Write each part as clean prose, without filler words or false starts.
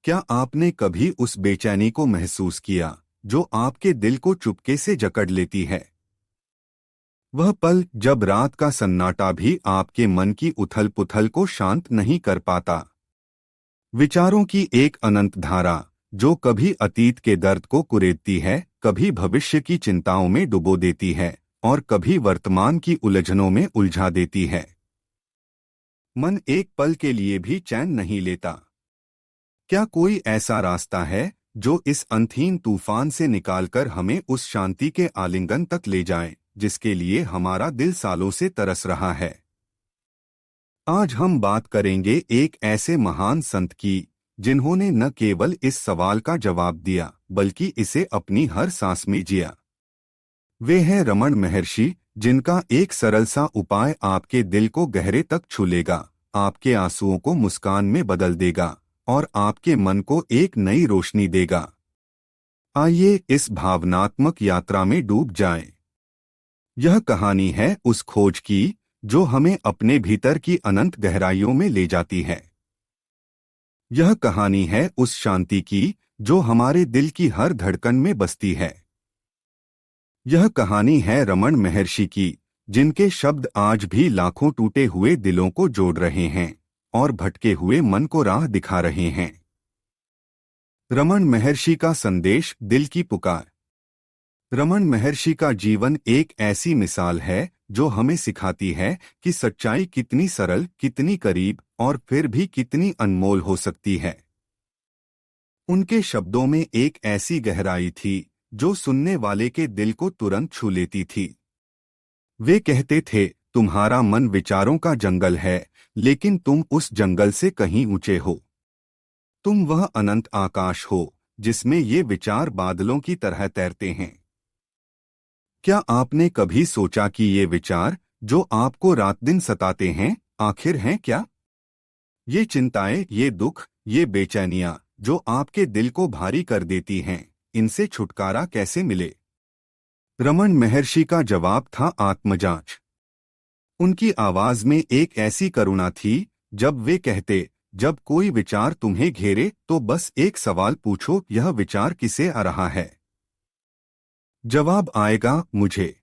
क्या आपने कभी उस बेचैनी को महसूस किया जो आपके दिल को चुपके से जकड़ लेती है? वह पल जब रात का सन्नाटा भी आपके मन की उथल-पुथल को शांत नहीं कर पाता। विचारों की एक अनंत धारा जो कभी अतीत के दर्द को कुरेदती है, कभी भविष्य की चिंताओं में डुबो देती है और कभी वर्तमान की उलझनों में उलझा देती है। मन एक पल के लिए भी चैन नहीं लेता। क्या कोई ऐसा रास्ता है जो इस अंतहीन तूफान से निकालकर हमें उस शांति के आलिंगन तक ले जाए जिसके लिए हमारा दिल सालों से तरस रहा है? आज हम बात करेंगे एक ऐसे महान संत की जिन्होंने न केवल इस सवाल का जवाब दिया बल्कि इसे अपनी हर सांस में जिया। वे हैं रमण महर्षि, जिनका एक सरल सा उपाय आपके दिल को गहरे तक छू लेगा, आपके आंसुओं को मुस्कान में बदल देगा और आपके मन को एक नई रोशनी देगा। आइए इस भावनात्मक यात्रा में डूब जाएं। यह कहानी है उस खोज की जो हमें अपने भीतर की अनंत गहराइयों में ले जाती है। यह कहानी है उस शांति की जो हमारे दिल की हर धड़कन में बसती है। यह कहानी है रमण महर्षि की, जिनके शब्द आज भी लाखों टूटे हुए दिलों को जोड़ रहे हैं और भटके हुए मन को राह दिखा रहे हैं। रमण महर्षि का संदेश, दिल की पुकार। रमण महर्षि का जीवन एक ऐसी मिसाल है जो हमें सिखाती है कि सच्चाई कितनी सरल, कितनी करीब और फिर भी कितनी अनमोल हो सकती है। उनके शब्दों में एक ऐसी गहराई थी जो सुनने वाले के दिल को तुरंत छू लेती थी। वे कहते थे, तुम्हारा मन विचारों का जंगल है, लेकिन तुम उस जंगल से कहीं ऊंचे हो। तुम वह अनंत आकाश हो जिसमें ये विचार बादलों की तरह तैरते हैं। क्या आपने कभी सोचा कि ये विचार जो आपको रात दिन सताते हैं, आखिर हैं क्या? ये चिंताएं, ये दुख, ये बेचैनियां जो आपके दिल को भारी कर देती हैं, इनसे छुटकारा कैसे मिले? रमण महर्षि का जवाब था आत्मजांच। उनकी आवाज में एक ऐसी करुणा थी, जब वे कहते, जब कोई विचार तुम्हें घेरे तो बस एक सवाल पूछो, यह विचार किसे आ रहा है? जवाब आएगा, मुझे।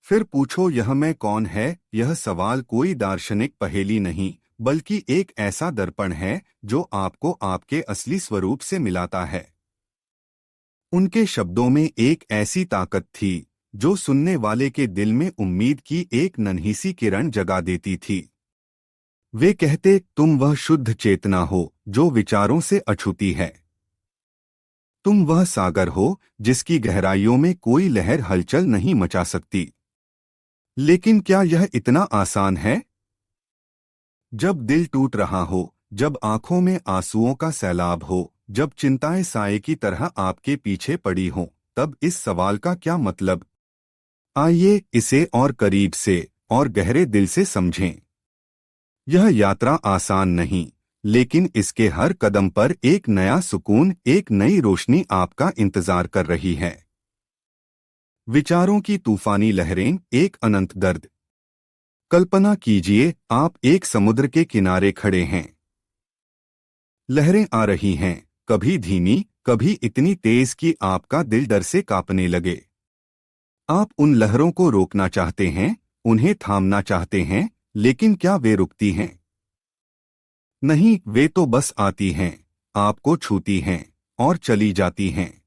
फिर पूछो, यह मैं कौन है? यह सवाल कोई दार्शनिक पहेली नहीं, बल्कि एक ऐसा दर्पण है जो आपको आपके असली स्वरूप से मिलाता है। उनके शब्दों में एक ऐसी ताकत थी जो सुनने वाले के दिल में उम्मीद की एक नन्ही सी किरण जगा देती थी। वे कहते, तुम वह शुद्ध चेतना हो जो विचारों से अछूती है। तुम वह सागर हो जिसकी गहराइयों में कोई लहर हलचल नहीं मचा सकती। लेकिन क्या यह इतना आसान है? जब दिल टूट रहा हो, जब आंखों में आंसुओं का सैलाब हो, जब चिंताएं साए की तरह आपके पीछे पड़ी हों, तब इस सवाल का क्या मतलब? आइए इसे और करीब से और गहरे दिल से समझें। यह यात्रा आसान नहीं, लेकिन इसके हर कदम पर एक नया सुकून, एक नई रोशनी आपका इंतजार कर रही है। विचारों की तूफानी लहरें, एक अनंत दर्द। कल्पना कीजिए, आप एक समुद्र के किनारे खड़े हैं। लहरें आ रही हैं, कभी धीमी, कभी इतनी तेज कि आपका दिल डर से कांपने लगे। आप उन लहरों को रोकना चाहते हैं, उन्हें थामना चाहते हैं, लेकिन क्या वे रुकती हैं? नहीं, वे तो बस आती हैं, आपको छूती हैं और चली जाती हैं।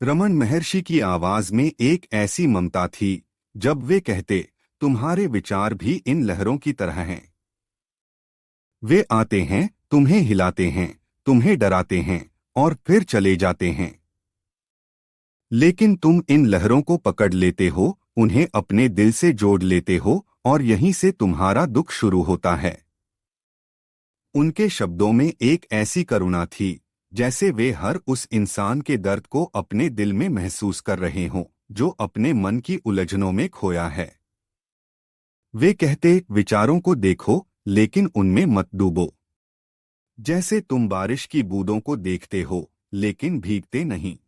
रमण महर्षि की आवाज में एक ऐसी ममता थी, जब वे कहते, तुम्हारे विचार भी इन लहरों की तरह हैं। वे आते हैं, तुम्हें हिलाते हैं, तुम्हें डराते हैं और फिर चले जाते हैं। लेकिन तुम इन लहरों को पकड़ लेते हो, उन्हें अपने दिल से जोड़ लेते हो और यहीं से तुम्हारा दुख शुरू होता है। उनके शब्दों में एक ऐसी करुणा थी, जैसे वे हर उस इंसान के दर्द को अपने दिल में महसूस कर रहे हों, जो अपने मन की उलझनों में खोया है। वे कहते, विचारों को देखो, लेकिन उनमें मत डूबो। जैसे तुम बारिश की बूंदों को देखते हो, लेकिन भीगते नहीं।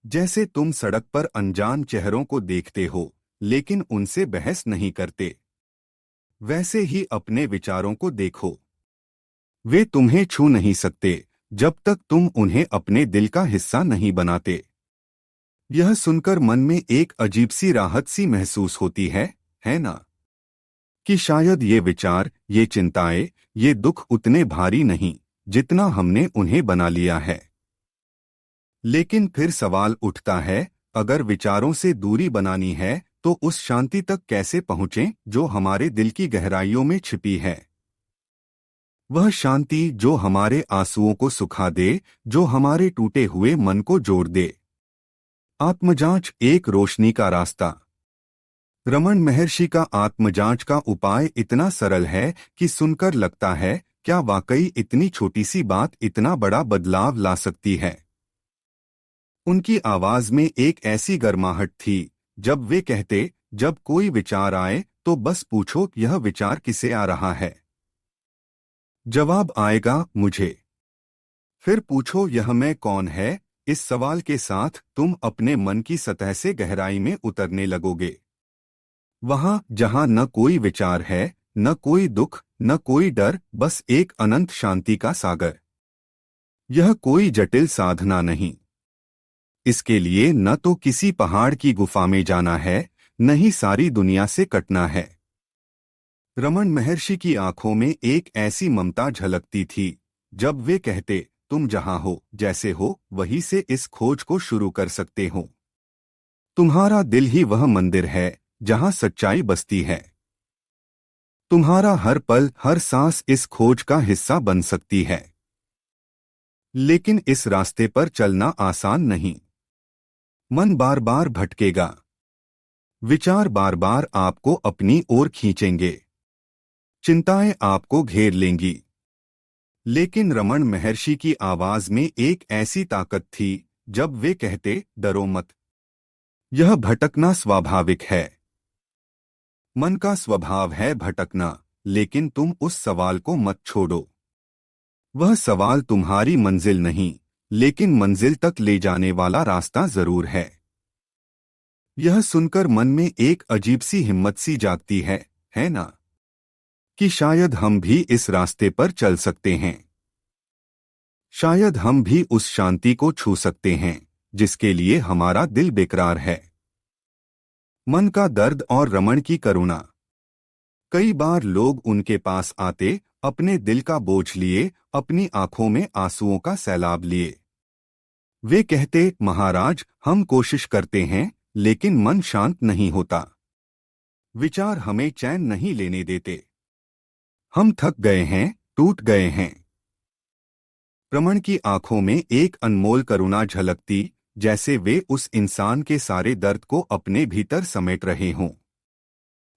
जैसे तुम सड़क पर अनजान चेहरों को देखते हो, लेकिन उनसे बहस नहीं करते। वैसे ही अपने विचारों को देखो। वे तुम्हें छू नहीं सकते जब तक तुम उन्हें अपने दिल का हिस्सा नहीं बनाते। यह सुनकर मन में एक अजीब सी राहत सी महसूस होती है ना? कि शायद ये विचार, ये चिंताएं, ये दुख उतने भारी नहीं जितना हमने उन्हें बना लिया है। लेकिन फिर सवाल उठता है, अगर विचारों से दूरी बनानी है तो उस शांति तक कैसे पहुंचें जो हमारे दिल की गहराइयों में छिपी है? वह शांति जो हमारे आंसुओं को सुखा दे, जो हमारे टूटे हुए मन को जोड़ दे। आत्मजांच एक रोशनी का रास्ता। रमन महर्षि का आत्मजांच का उपाय इतना सरल है कि सुनकर लगता है, क्या वाकई इतनी छोटी सी बात इतना बड़ा बदलाव ला सकती है? उनकी आवाज में एक ऐसी गर्माहट थी, जब वे कहते, जब कोई विचार आए तो बस पूछो, यह विचार किसे आ रहा है? जवाब आएगा, मुझे। फिर पूछो, यह मैं कौन है? इस सवाल के साथ तुम अपने मन की सतह से गहराई में उतरने लगोगे। वहां जहां न कोई विचार है, न कोई दुख, न कोई डर, बस एक अनंत शांति का सागर। यह कोई जटिल साधना नहीं। इसके लिए न तो किसी पहाड़ की गुफा में जाना है, न ही सारी दुनिया से कटना है। रमन महर्षि की आंखों में एक ऐसी ममता झलकती थी, जब वे कहते, तुम जहां हो, जैसे हो, वहीं से इस खोज को शुरू कर सकते हो। तुम्हारा दिल ही वह मंदिर है जहां सच्चाई बसती है। तुम्हारा हर पल, हर सांस इस खोज का हिस्सा बन सकती है। लेकिन इस रास्ते पर चलना आसान नहीं। मन बार बार भटकेगा। विचार बार बार आपको अपनी ओर खींचेंगे। चिंताएं आपको घेर लेंगी। लेकिन रमन महर्षि की आवाज में एक ऐसी ताकत थी, जब वे कहते, डरो मत। यह भटकना स्वाभाविक है। मन का स्वभाव है भटकना, लेकिन तुम उस सवाल को मत छोड़ो। वह सवाल तुम्हारी मंजिल नहीं, लेकिन मंजिल तक ले जाने वाला रास्ता जरूर है। यह सुनकर मन में एक अजीब सी हिम्मत सी जागती है ना? कि शायद हम भी इस रास्ते पर चल सकते हैं। शायद हम भी उस शांति को छू सकते हैं जिसके लिए हमारा दिल बेकरार है। मन का दर्द और रमन की करुणा। कई बार लोग उनके पास आते, अपने दिल का बोझ लिए, अपनी आंखों में आंसुओं का सैलाब लिए। वे कहते, महाराज, हम कोशिश करते हैं, लेकिन मन शांत नहीं होता। विचार हमें चैन नहीं लेने देते। हम थक गए हैं, टूट गए हैं। रमन की आंखों में एक अनमोल करुणा झलकती, जैसे वे उस इंसान के सारे दर्द को अपने भीतर समेट रहे हों।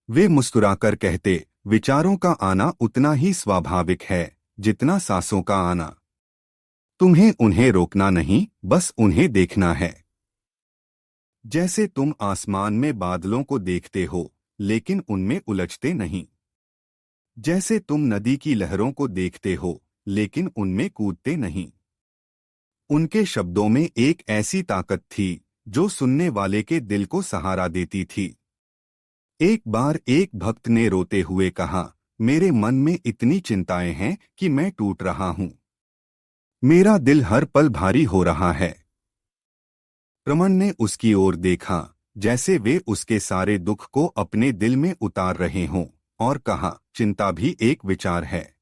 वे मुस्कुराकर कहते, विचारों का आना उतना ही स्वाभाविक है जितना सांसों का आना। तुम्हें उन्हें रोकना नहीं, बस उन्हें देखना है। जैसे तुम आसमान में बादलों को देखते हो, लेकिन उनमें उलझते नहीं। जैसे तुम नदी की लहरों को देखते हो, लेकिन उनमें कूदते नहीं। उनके शब्दों में एक ऐसी ताकत थी जो सुनने वाले के दिल को सहारा देती थी। एक बार एक भक्त ने रोते हुए कहा, मेरे मन में इतनी चिंताएं हैं कि मैं टूट रहा हूं। मेरा दिल हर पल भारी हो रहा है। रमन ने उसकी ओर देखा, जैसे वे उसके सारे दुख को अपने दिल में उतार रहे हों, और कहा, चिंता भी एक विचार है।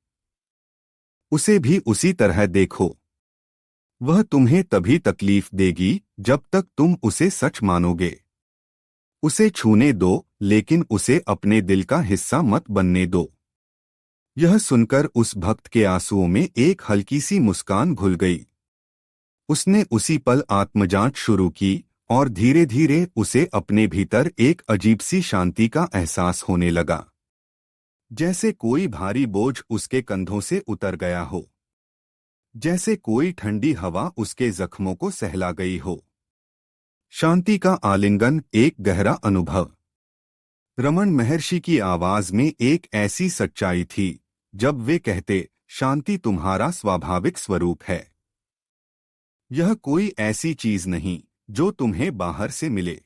उसे भी उसी तरह देखो। वह तुम्हें तभी तकलीफ देगी जब तक तुम उसे सच मानोगे। उसे छूने दो, लेकिन उसे अपने दिल का हिस्सा मत बनने दो। यह सुनकर उस भक्त के आंसुओं में एक हल्की सी मुस्कान घुल गई। उसने उसी पल आत्मजांच शुरू की, और धीरे धीरे उसे अपने भीतर एक अजीब सी शांति का एहसास होने लगा। जैसे कोई भारी बोझ उसके कंधों से उतर गया हो। जैसे कोई ठंडी हवा उसके जख्मों को सहला गई हो। शांति का आलिंगन, एक गहरा अनुभव। रमन महर्षि की आवाज में एक ऐसी सच्चाई थी, जब वे कहते, शांति तुम्हारा स्वाभाविक स्वरूप है। यह कोई ऐसी चीज नहीं जो तुम्हें बाहर से मिले।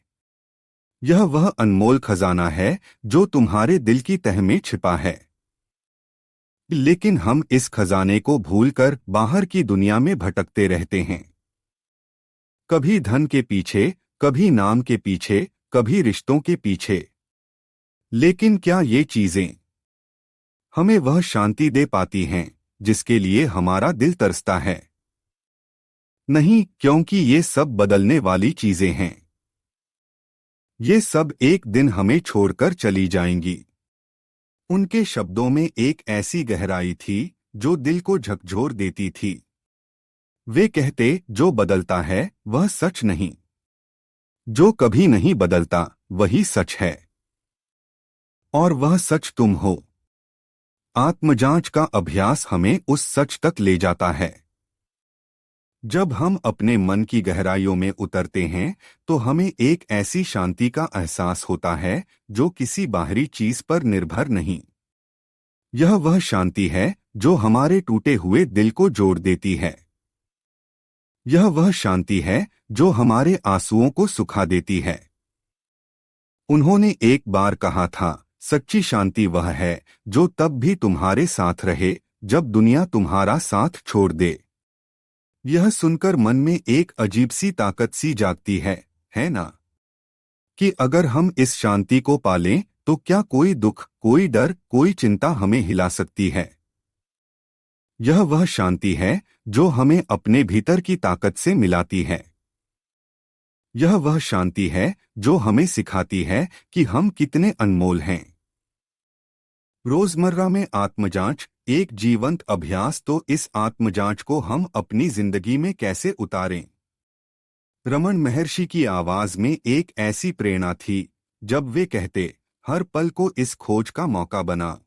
यह वह अनमोल खजाना है जो तुम्हारे दिल की तह में छिपा है। लेकिन हम इस खजाने को भूलकर बाहर की दुनिया में भटकते रहते हैं। कभी धन के पीछे, कभी नाम के पीछे, कभी रिश्तों के पीछे। लेकिन क्या ये चीजें हमें वह शांति दे पाती हैं जिसके लिए हमारा दिल तरसता है? नहीं, क्योंकि ये सब बदलने वाली चीजें हैं। ये सब एक दिन हमें छोड़कर चली जाएंगी। उनके शब्दों में एक ऐसी गहराई थी जो दिल को झकझोर देती थी। वे कहते, जो बदलता है वह सच नहीं, जो कभी नहीं बदलता वही सच है। और वह सच तुम हो। आत्मजांच का अभ्यास हमें उस सच तक ले जाता है। जब हम अपने मन की गहराइयों में उतरते हैं तो हमें एक ऐसी शांति का एहसास होता है जो किसी बाहरी चीज पर निर्भर नहीं। यह वह शांति है जो हमारे टूटे हुए दिल को जोड़ देती है। यह वह शांति है जो हमारे आंसुओं को सुखा देती है। उन्होंने एक बार कहा था, सच्ची शांति वह है जो तब भी तुम्हारे साथ रहे जब दुनिया तुम्हारा साथ छोड़ दे। यह सुनकर मन में एक अजीब सी ताकत सी जागती है ना? कि अगर हम इस शांति को पालें तो क्या कोई दुख, कोई डर, कोई चिंता हमें हिला सकती है? यह वह शांति है जो हमें अपने भीतर की ताकत से मिलाती है। यह वह शांति है जो हमें सिखाती है कि हम कितने अनमोल हैं। रोजमर्रा में आत्मजांच एक जीवंत अभ्यास, तो इस आत्मजांच को हम अपनी जिंदगी में कैसे उतारें? रमन महर्षि की आवाज में एक ऐसी प्रेरणा थी जब वे कहते, हर पल को इस खोज का मौका बना।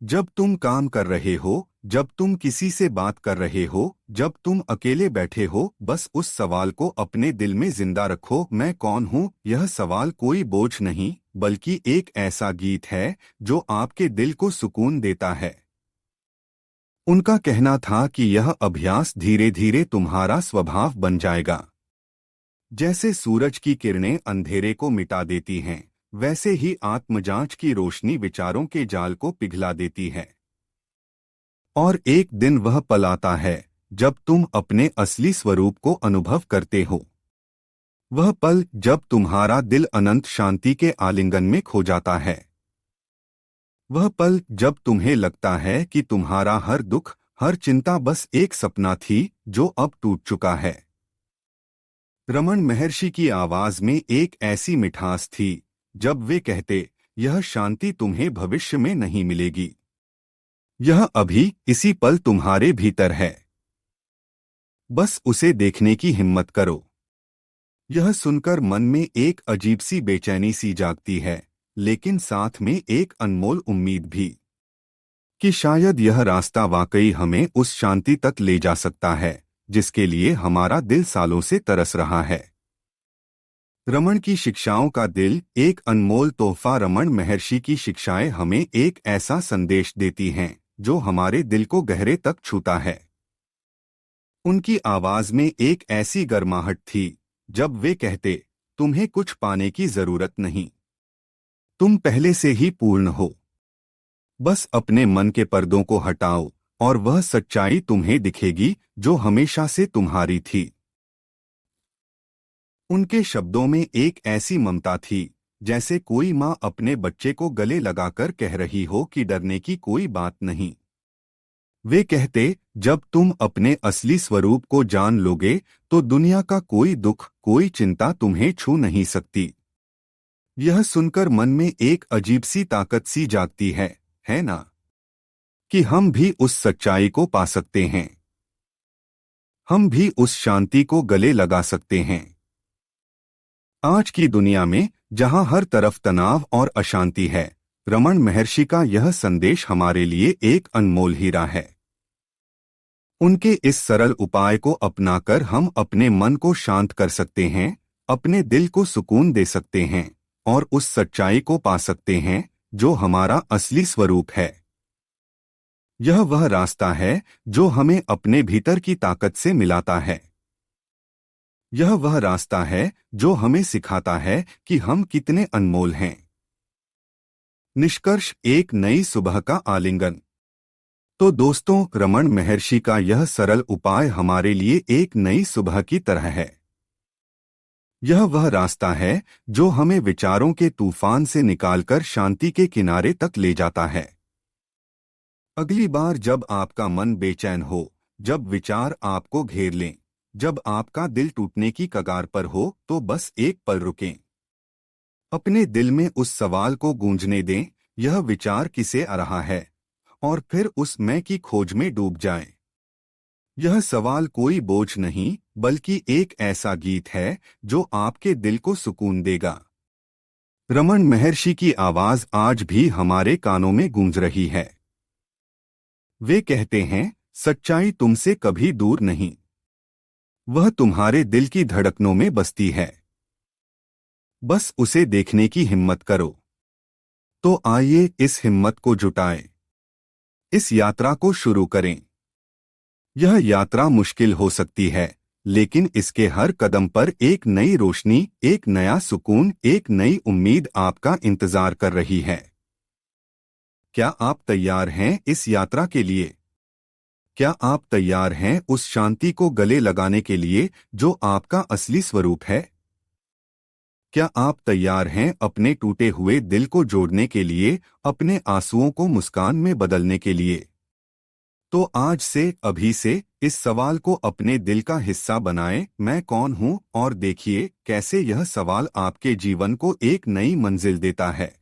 जब तुम काम कर रहे हो, जब तुम किसी से बात कर रहे हो, जब तुम अकेले बैठे हो, बस उस सवाल को अपने दिल में जिंदा रखो, मैं कौन हूँ? यह सवाल कोई बोझ नहीं बल्कि एक ऐसा गीत है जो आपके दिल को सुकून देता है। उनका कहना था कि यह अभ्यास धीरे धीरे तुम्हारा स्वभाव बन जाएगा। जैसे सूरज की किरणें अंधेरे को मिटा देती हैं, वैसे ही आत्मजांच की रोशनी विचारों के जाल को पिघला देती है। और एक दिन वह पल आता है जब तुम अपने असली स्वरूप को अनुभव करते हो। वह पल जब तुम्हारा दिल अनंत शांति के आलिंगन में खो जाता है। वह पल जब तुम्हें लगता है कि तुम्हारा हर दुख, हर चिंता बस एक सपना थी जो अब टूट चुका है। रमन महर्षि की आवाज में एक ऐसी मिठास थी जब वे कहते, यह शांति तुम्हें भविष्य में नहीं मिलेगी, यह अभी इसी पल तुम्हारे भीतर है। बस उसे देखने की हिम्मत करो। यह सुनकर मन में एक अजीब सी बेचैनी सी जागती है, लेकिन साथ में एक अनमोल उम्मीद भी कि शायद यह रास्ता वाकई हमें उस शांति तक ले जा सकता है जिसके लिए हमारा दिल सालों से तरस रहा है। रमन की शिक्षाओं का दिल एक अनमोल तोहफा। रमन महर्षि की शिक्षाएं हमें एक ऐसा संदेश देती हैं जो हमारे दिल को गहरे तक छूता है। उनकी आवाज में एक ऐसी गर्माहट थी जब वे कहते, तुम्हें कुछ पाने की जरूरत नहीं, तुम पहले से ही पूर्ण हो। बस अपने मन के पर्दों को हटाओ और वह सच्चाई तुम्हें दिखेगी जो हमेशा से तुम्हारी थी। उनके शब्दों में एक ऐसी ममता थी जैसे कोई माँ अपने बच्चे को गले लगाकर कह रही हो कि डरने की कोई बात नहीं। वे कहते, जब तुम अपने असली स्वरूप को जान लोगे तो दुनिया का कोई दुख, कोई चिंता तुम्हें छू नहीं सकती। यह सुनकर मन में एक अजीब सी ताकत सी जागती है ना? कि हम भी उस सच्चाई को पा सकते हैं। हम भी उस शांति को गले लगा सकते हैं। आज की दुनिया में जहां हर तरफ तनाव और अशांति है, रमन महर्षि का यह संदेश हमारे लिए एक अनमोल हीरा है। उनके इस सरल उपाय को अपनाकर हम अपने मन को शांत कर सकते हैं, अपने दिल को सुकून दे सकते हैं और उस सच्चाई को पा सकते हैं जो हमारा असली स्वरूप है। यह वह रास्ता है जो हमें अपने भीतर की ताकत से मिलाता है। यह वह रास्ता है जो हमें सिखाता है कि हम कितने अनमोल हैं। निष्कर्ष, एक नई सुबह का आलिंगन। तो दोस्तों, रमन महर्षि का यह सरल उपाय हमारे लिए एक नई सुबह की तरह है। यह वह रास्ता है जो हमें विचारों के तूफान से निकालकर शांति के किनारे तक ले जाता है। अगली बार जब आपका मन बेचैन हो, जब विचार आपको घेर लें, जब आपका दिल टूटने की कगार पर हो, तो बस एक पल रुकें। अपने दिल में उस सवाल को गूंजने दें, यह विचार किसे आ रहा है, और फिर उस मैं की खोज में डूब जाएं। यह सवाल कोई बोझ नहीं, बल्कि एक ऐसा गीत है जो आपके दिल को सुकून देगा। रमन महर्षि की आवाज आज भी हमारे कानों में गूंज रही है। वे कहते हैं, सच्चाई तुमसे कभी दूर नहीं, वह तुम्हारे दिल की धड़कनों में बसती है, बस उसे देखने की हिम्मत करो। तो आइए इस हिम्मत को जुटाएं, इस यात्रा को शुरू करें। यह यात्रा मुश्किल हो सकती है, लेकिन इसके हर कदम पर एक नई रोशनी, एक नया सुकून, एक नई उम्मीद आपका इंतजार कर रही है। क्या आप तैयार हैं इस यात्रा के लिए? क्या आप तैयार हैं उस शांति को गले लगाने के लिए जो आपका असली स्वरूप है? क्या आप तैयार हैं अपने टूटे हुए दिल को जोड़ने के लिए, अपने आंसुओं को मुस्कान में बदलने के लिए? तो आज से, अभी से, इस सवाल को अपने दिल का हिस्सा बनाएं, मैं कौन हूं, और देखिए कैसे यह सवाल आपके जीवन को एक नई मंजिल देता है।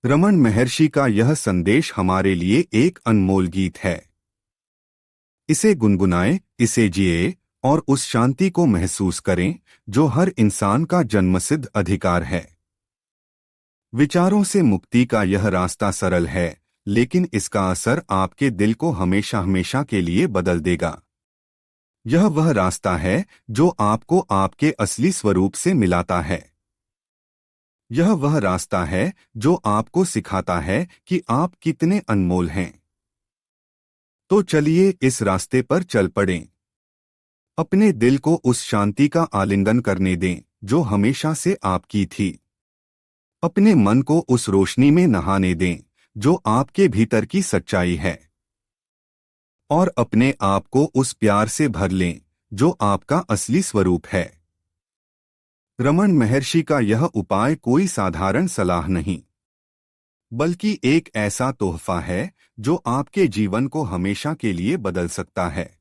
रमन महर्षि का यह संदेश हमारे लिए एक अनमोल गीत है। इसे गुनगुनाएं, इसे जिए, और उस शांति को महसूस करें जो हर इंसान का जन्मसिद्ध अधिकार है। विचारों से मुक्ति का यह रास्ता सरल है, लेकिन इसका असर आपके दिल को हमेशा हमेशा के लिए बदल देगा। यह वह रास्ता है जो आपको आपके असली स्वरूप से मिलाता है। यह वह रास्ता है जो आपको सिखाता है कि आप कितने अनमोल हैं। तो चलिए इस रास्ते पर चल पड़ें। अपने दिल को उस शांति का आलिंगन करने दें जो हमेशा से आपकी थी। अपने मन को उस रोशनी में नहाने दें जो आपके भीतर की सच्चाई है। और अपने आप को उस प्यार से भर लें जो आपका असली स्वरूप है। रमन महर्षि का यह उपाय कोई साधारण सलाह नहीं, बल्कि एक ऐसा तोहफा है जो आपके जीवन को हमेशा के लिए बदल सकता है।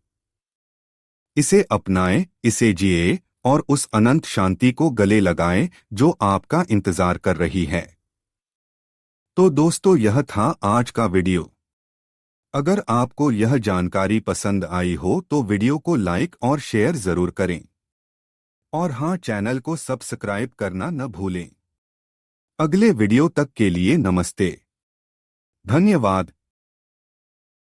इसे अपनाएं, इसे जिए, और उस अनंत शांति को गले लगाएं जो आपका इंतजार कर रही है। तो दोस्तों, यह था आज का वीडियो। अगर आपको यह जानकारी पसंद आई हो तो वीडियो को लाइक और शेयर जरूर करें। और हाँ, चैनल को सब्सक्राइब करना न भूलें। अगले वीडियो तक के लिए नमस्ते। धन्यवाद।